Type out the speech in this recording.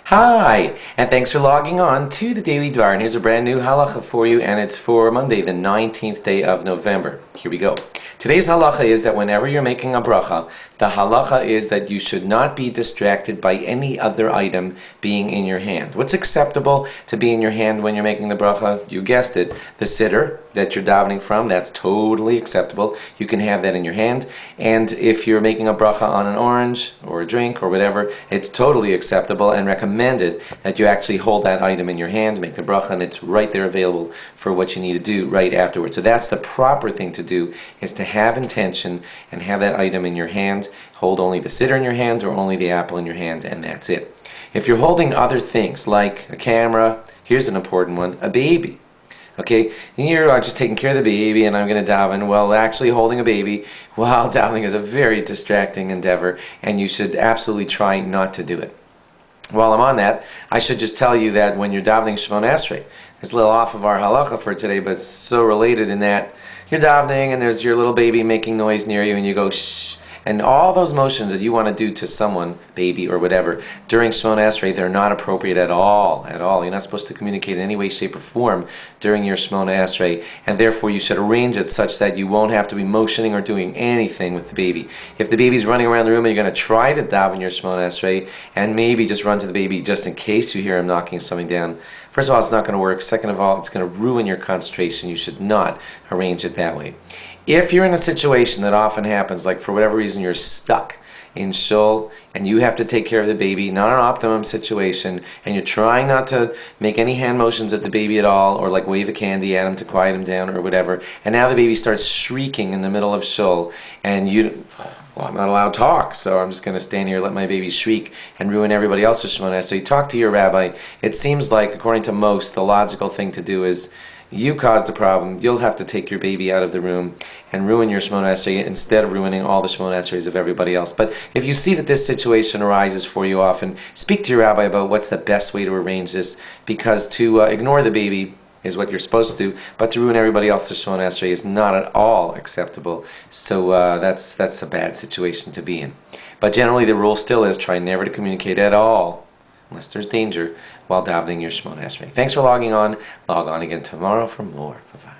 Hi, and thanks for logging on to the Daily Dvar. And here's a brand new halacha for you, and it's for Monday, the 19th day of November. Here we go. Today's halacha is that whenever you're making a bracha, the halacha is that you should not be distracted by any other item being in your hand. What's acceptable to be in your hand when you're making the bracha? You guessed it, the siddur that you're davening from, that's totally acceptable. You can have that in your hand. And if you're making a bracha on an orange or a drink or whatever, it's totally acceptable and recommended that you actually hold that item in your hand, make the bracha, and it's right there available for what you need to do right afterwards. So that's the proper thing to do, is to have intention and have that item in your hand. Hold only the siddur in your hand or only the apple in your hand, and that's it. If you're holding other things like a camera, here's an important one, a baby. Okay, you're just taking care of the baby and I'm going to daven. Well, actually holding a baby while davening is a very distracting endeavor, and you should absolutely try not to do it. While I'm on that, I should just tell you that when you're davening Shemona Esrei, it's a little off of our halacha for today, but it's so related in that you're davening and there's your little baby making noise near you and you go shh. And all those motions that you want to do to someone, baby or whatever, during Shemona Esrei, they're not appropriate at all. You're not supposed to communicate in any way, shape, or form during your Shemona Esrei, and therefore you should arrange it such that you won't have to be motioning or doing anything with the baby. If the baby's running around the room and you're going to try to daven your Shemona Esrei, and maybe just run to the baby just in case you hear him knocking something down, first of all, it's not going to work. Second of all, it's going to ruin your concentration. You should not arrange it that way. If you're in a situation that often happens, like for whatever reason you're stuck in shul and you have to take care of the baby, not an optimum situation, and you're trying not to make any hand motions at the baby at all, or like wave a candy at him to quiet him down or whatever, and now the baby starts shrieking in the middle of shul, and I'm not allowed to talk, so I'm just going to stand here and let my baby shriek and ruin everybody else's Shemona. So you talk to your rabbi. It seems like, according to most, the logical thing to do is you caused the problem. You'll have to take your baby out of the room and ruin your Shemona Esrei instead of ruining all the Shemona Esreis of everybody else. But if you see that this situation arises for you often, speak to your rabbi about what's the best way to arrange this, because to ignore the baby is what you're supposed to do, but to ruin everybody else's Shemona Esrei is not at all acceptable. So that's a bad situation to be in. But generally the rule still is try never to communicate at all, unless there's danger, while davening your Shemona Esrei. Thanks for logging on. Log on again tomorrow for more. Bye-bye.